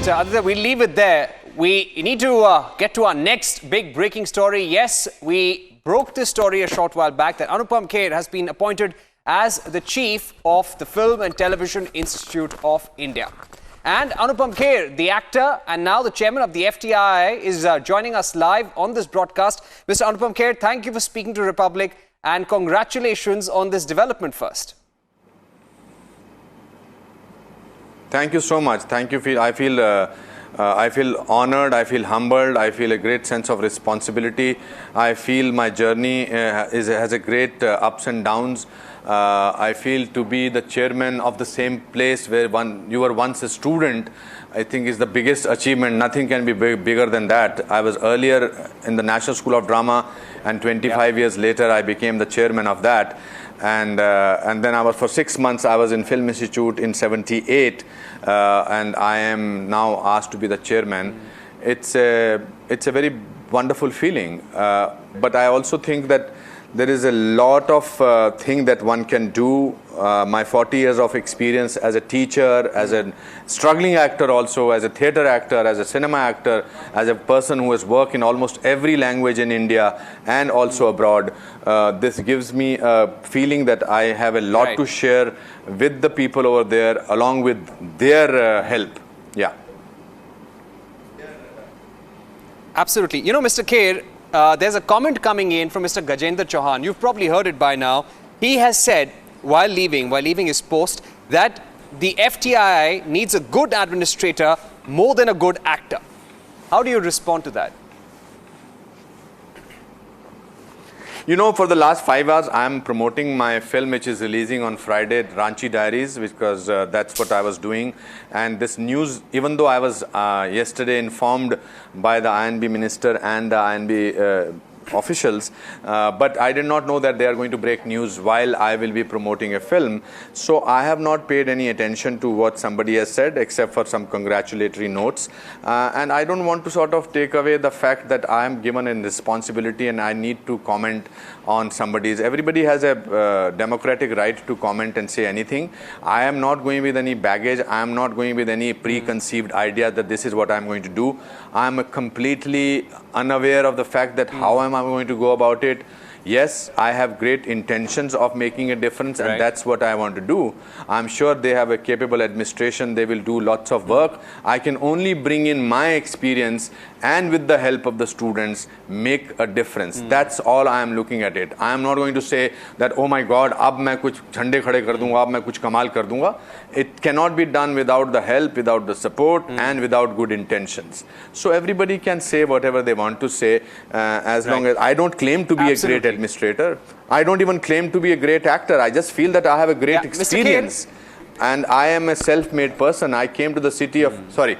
But Aditya, we'll leave it there. We need to get to our next big breaking story. Yes, we broke this story a short while back that Anupam Kher has been appointed as the chief of the Film and Television Institute of India. And Anupam Kher, the actor and now the chairman of the FTII, is joining us live on this broadcast. Mr. Anupam Kher, thank you for speaking to Republic and congratulations on this development first. Thank you so much. Thank you. I feel honored. I feel humbled. I feel a great sense of responsibility. I feel my journey has a great ups and downs. I feel to be the chairman of the same place where you were once a student, I think is the biggest achievement. Nothing can be bigger than that. I was earlier in the National School of Drama, and 25 years later I became the chairman of that. And then I was for 6 months. I was in Film Institute in '78, and I am now asked to be the chairman. It's a very wonderful feeling. But I also think that there is a lot of thing that one can do. My 40 years of experience as a teacher, as a struggling actor also, as a theatre actor, as a cinema actor, as a person who has worked in almost every language in India and also abroad. This gives me a feeling that I have a lot to share with the people over there along with their help. Yeah. Absolutely. You know, Mr. Kher, there's a comment coming in from Mr. Gajendra Chauhan. You've probably heard it by now. He has said, while leaving his post, that the FTII needs a good administrator more than a good actor. How do you respond to that? You know, for the last 5 hours, I'm promoting my film, which is releasing on Friday, Ranchi Diaries, because that's what I was doing. And this news, even though I was yesterday informed by the INB minister and the INB officials, but I did not know that they are going to break news while I will be promoting a film. So I have not paid any attention to what somebody has said except for some congratulatory notes. And I don't want to sort of take away the fact that I am given a responsibility and I need to comment on somebody's. Everybody has a democratic right to comment and say anything. I am not going with any baggage. I am not going with any preconceived idea that this is what I am going to do. I am completely unaware of the fact that how am I going to go about it. Yes, I have great intentions of making a difference, and that's what I want to do. I'm sure they have a capable administration. They will do lots of work. I can only bring in my experience and with the help of the students make a difference. That's all I am looking at it. I am not going to say that, oh my God, ab main kuch jhande khade kar dunga, ab main kuch kamal kar dunga. It cannot be done without the help, without the support, and without good intentions. So everybody can say whatever they want to say, as long as I don't claim to be a great administrator. I don't even claim to be a great actor. I just feel that I have a great experience. And I am a self-made person. I came to the city of... Sorry.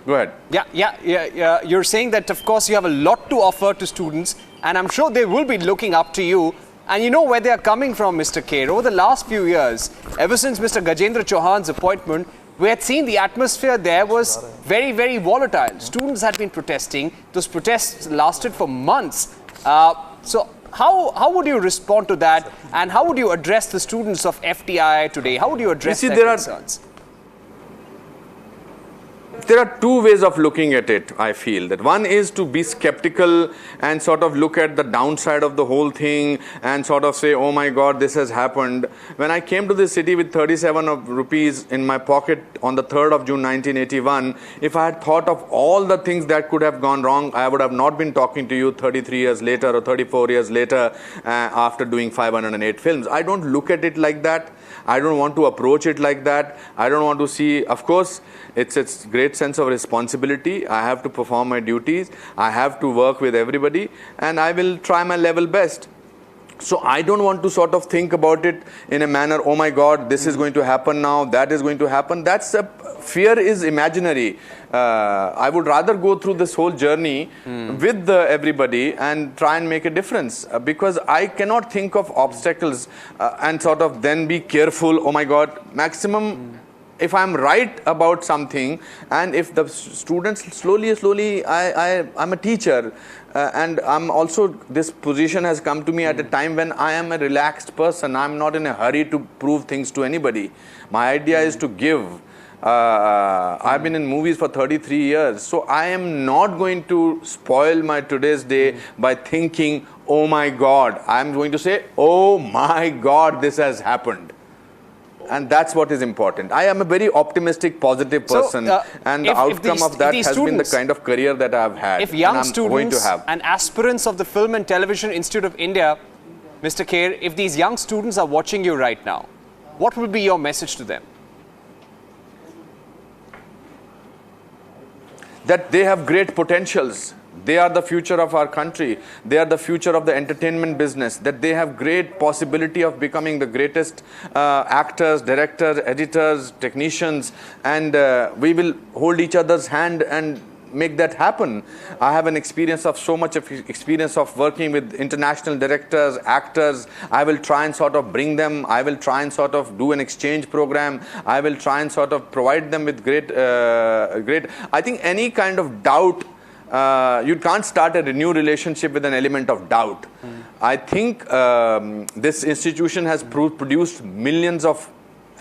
Go ahead. Yeah. You're saying that, of course, you have a lot to offer to students, and I'm sure they will be looking up to you. And you know where they are coming from, Mr. Kher. Over the last few years, ever since Mr. Gajendra Chauhan's appointment, we had seen the atmosphere there was very, very volatile. Students had been protesting. Those protests lasted for months. So how would you respond to that? And how would you address the students of FTII today? How would you address their concerns? There are two ways of looking at it, I feel. That one is to be skeptical and sort of look at the downside of the whole thing and sort of say, oh my God, this has happened. When I came to the city with 37 rupees in my pocket on the 3rd of June 1981, if I had thought of all the things that could have gone wrong, I would have not been talking to you 33 years later or 34 years later after doing 508 films. I don't look at it like that. I don't want to approach it like that. I don't want to see, of course, it's a great sense of responsibility. I have to perform my duties. I have to work with everybody, and I will try my level best. So I don't want to sort of think about it in a manner, oh my God, this is going to happen now, that is going to happen. That's a fear is imaginary. I would rather go through this whole journey with everybody and try and make a difference, because I cannot think of obstacles and sort of then be careful, oh my God, maximum. If I'm right about something, and if the students slowly, I'm a teacher, and I'm also, this position has come to me at a time when I am a relaxed person. I'm not in a hurry to prove things to anybody. My idea is to give. I've been in movies for 33 years, so I am not going to spoil my today's day by thinking, oh my God. I'm going to say, oh my God, this has happened. And that's what is important. I am a very optimistic, positive person, and the outcome of that has been the kind of career that I've had. If young students and aspirants of the Film and Television Institute of India, Mr. Kher, if these young students are watching you right now, what will be your message to them? That they have great potentials. They are the future of our country. They are the future of the entertainment business. That they have great possibility of becoming the greatest actors, directors, editors, technicians, and we will hold each other's hand and make that happen. I have an experience of so much of experience of working with international directors, actors. I will try and sort of bring them. I will try and sort of do an exchange program. I will try and sort of provide them with great. I think any kind of doubt. You can't start a new relationship with an element of doubt. I think this institution has produced millions of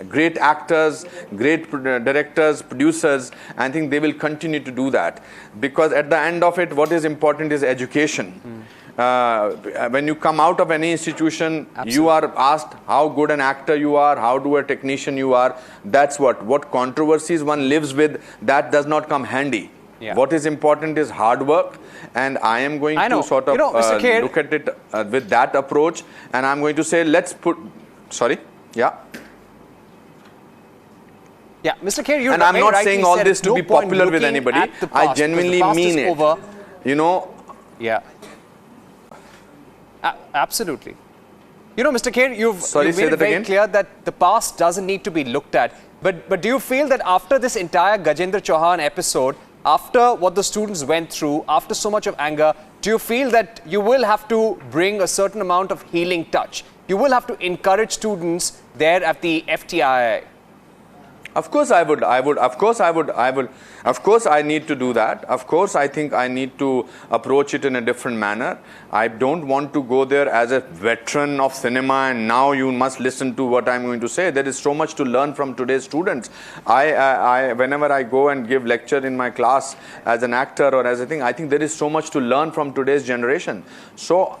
great actors, great directors, producers. I think they will continue to do that, because at the end of it, what is important is education. When you come out of any institution, you are asked how good an actor you are, how good a technician you are. That's what controversies one lives with, that does not come handy. Yeah. What is important is hard work, and I am going to sort of look at it with that approach, and I'm going to say, let's put, sorry, yeah. Yeah, Mr. Kher, and I'm not saying all this to be popular with anybody. I genuinely mean it. Over. You know. Yeah. Absolutely. You know, Mr. Kher, you've made it very clear that the past doesn't need to be looked at. But do you feel that after this entire Gajendra Chauhan episode, after what the students went through, after so much of anger, do you feel that you will have to bring a certain amount of healing touch? You will have to encourage students there at the FTII? Of course I would. Of course I would. Of course I need to do that. Of course I think I need to approach it in a different manner. I don't want to go there as a veteran of cinema and now you must listen to what I'm going to say. There is so much to learn from today's students. Whenever I go and give lecture in my class as an actor or as a thing, I think there is so much to learn from today's generation. So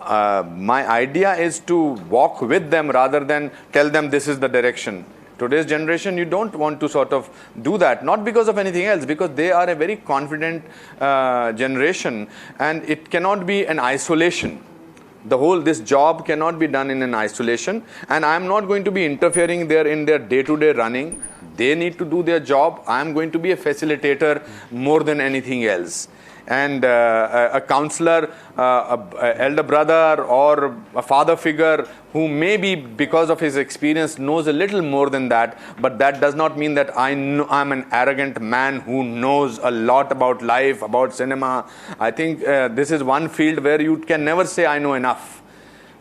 my idea is to walk with them rather than tell them this is the direction. Today's generation, you don't want to sort of do that, not because of anything else, because they are a very confident generation, and it cannot be an isolation. This job cannot be done in an isolation, and I'm not going to be interfering there in their day-to-day running. They need to do their job. I'm going to be a facilitator more than anything else. And a counselor, an elder brother or a father figure who maybe because of his experience knows a little more than that, but that does not mean that I'm an arrogant man who knows a lot about life, about cinema. I think this is one field where you can never say I know enough.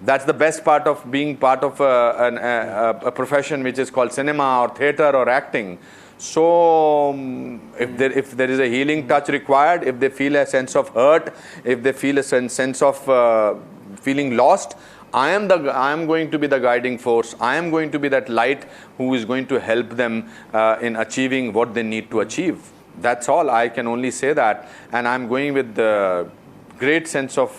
That's the best part of being part of a profession which is called cinema or theatre or acting. So if there is a healing touch required, if they feel a sense of hurt, if they feel a sense of feeling lost, I am going to be the guiding force. I am going to be that light who is going to help them in achieving what they need to achieve. That's all. I can only say that. And I'm going with the great sense of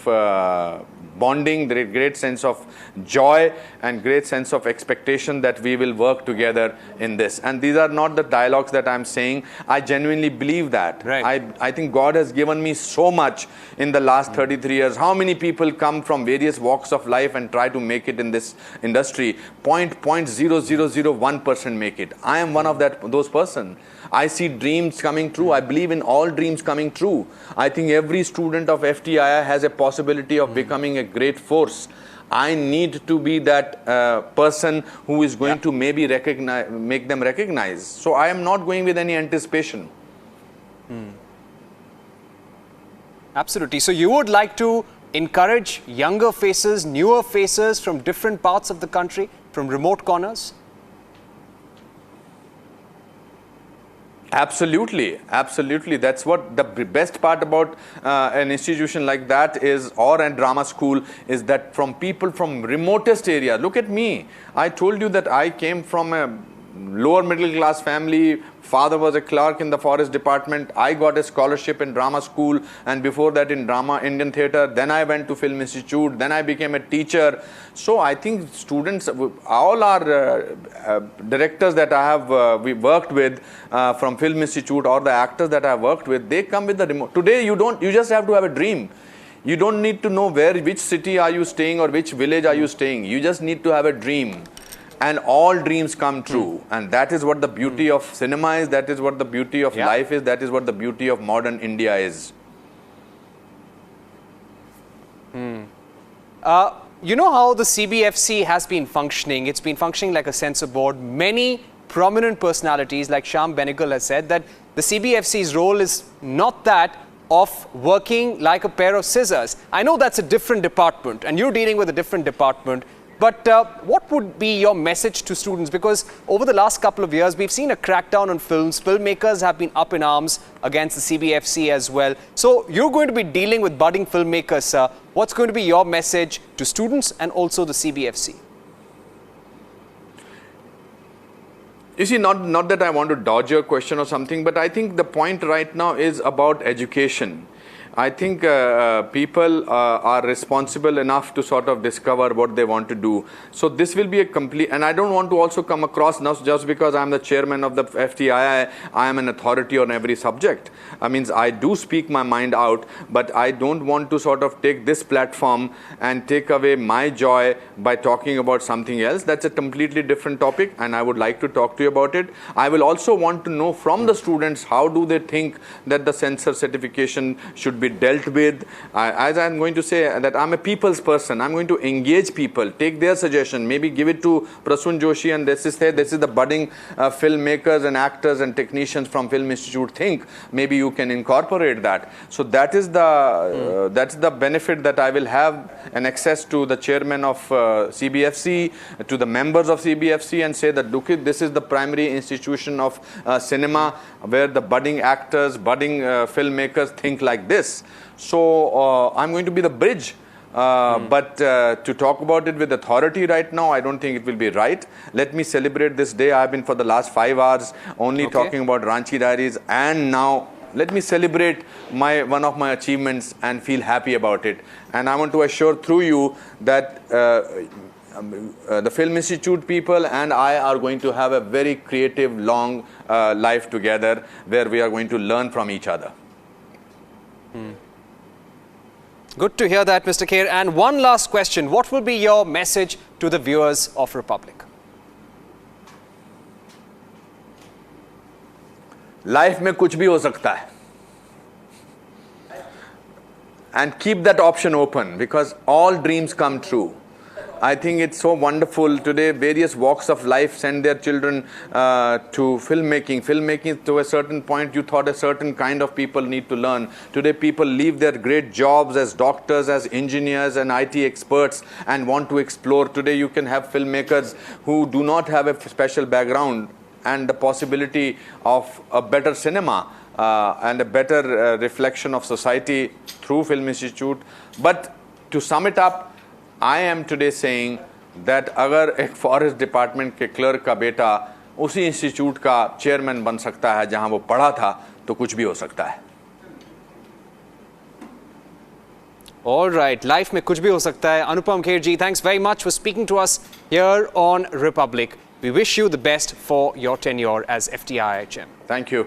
bonding, great sense of joy and great sense of expectation that we will work together in this. And these are not the dialogues that I'm saying. I genuinely believe that. Right. I think God has given me so much in the last 33 years. How many people come from various walks of life and try to make it in this industry? 0.0001% make it. I am one of those person. I see dreams coming true. I believe in all dreams coming true. I think every student of FTII has a possibility of becoming a great force. I need to be that person who is going to maybe make them recognize. So I am not going with any anticipation. Absolutely. So you would like to encourage younger faces, newer faces from different parts of the country, from remote corners? Absolutely, absolutely. That's what the best part about an institution like that is, or a drama school, is that from people from remotest area. Look at me. I told you that I came from a lower middle class family. Father was a clerk in the forest department. I got a scholarship in drama school, and before that in drama, Indian theatre. Then I went to Film Institute. Then I became a teacher. So I think students, all our directors that I have we worked with from Film Institute, or the actors that I have worked with, they come with the remote. Today you just have to have a dream. You don't need to know which city are you staying or which village are you staying. You just need to have a dream. And all dreams come true. And that is what the beauty of cinema is. That is what the beauty of life is. That is what the beauty of modern India is. You know how the CBFC has been functioning? It's been functioning like a censor board. Many prominent personalities like Shyam Benegal has said that the CBFC's role is not that of working like a pair of scissors. I know that's a different department and you're dealing with a different department. But what would be your message to students? Because over the last couple of years, we've seen a crackdown on films. Filmmakers have been up in arms against the CBFC as well. So you're going to be dealing with budding filmmakers, sir. What's going to be your message to students and also the CBFC? You see, not that I want to dodge your question or something, but I think the point right now is about education. I think people are responsible enough to sort of discover what they want to do. So this will be a complete, and I don't want to also come across now just because I'm the chairman of the FTII, I am an authority on every subject. I mean, I do speak my mind out, but I don't want to sort of take this platform and take away my joy by talking about something else. That's a completely different topic, and I would like to talk to you about it. I will also want to know from the students, how do they think that the censor certification should be dealt with. As I'm going to say that I'm a people's person, I'm going to engage people, take their suggestion, maybe give it to Prasun Joshi, and this is the budding filmmakers and actors and technicians from Film Institute think. Maybe you can incorporate that. So that is the that's the benefit that I will have, an access to the chairman of CBFC, to the members of CBFC, and say that look, this is the primary institution of cinema where the budding actors, budding filmmakers think like this. So I'm going to be the bridge, but to talk about it with authority right now, I don't think it will be right. Let me celebrate this day. I've been for the last 5 hours only talking about Ranchi Diaries, and now let me celebrate one of my achievements and feel happy about it. And I want to assure through you that the Film Institute people and I are going to have a very creative, long life together, where we are going to learn from each other. Good to hear that, Mr. Kher. And one last question. What will be your message to the viewers of Republic? Life में कुछ भी हो सकता है. And keep that option open, because all dreams come true. I think it's so wonderful today. Various walks of life send their children to filmmaking. Filmmaking, to a certain point, you thought a certain kind of people need to learn. Today, people leave their great jobs as doctors, as engineers, and IT experts, and want to explore. Today, you can have filmmakers who do not have a special background, and the possibility of a better cinema and a better reflection of society through Film Institute. But to sum it up, I am today saying that अगर एक forest department के clerk का बेटा उसी institute का chairman बन सकता है जहां वो पढ़ा था, तो कुछ भी हो सकता है. All right, life में कुछ भी हो सकता है. Anupam Kher ji, thanks very much for speaking to us here on Republic. We wish you the best for your tenure as FTII chairman. Thank you.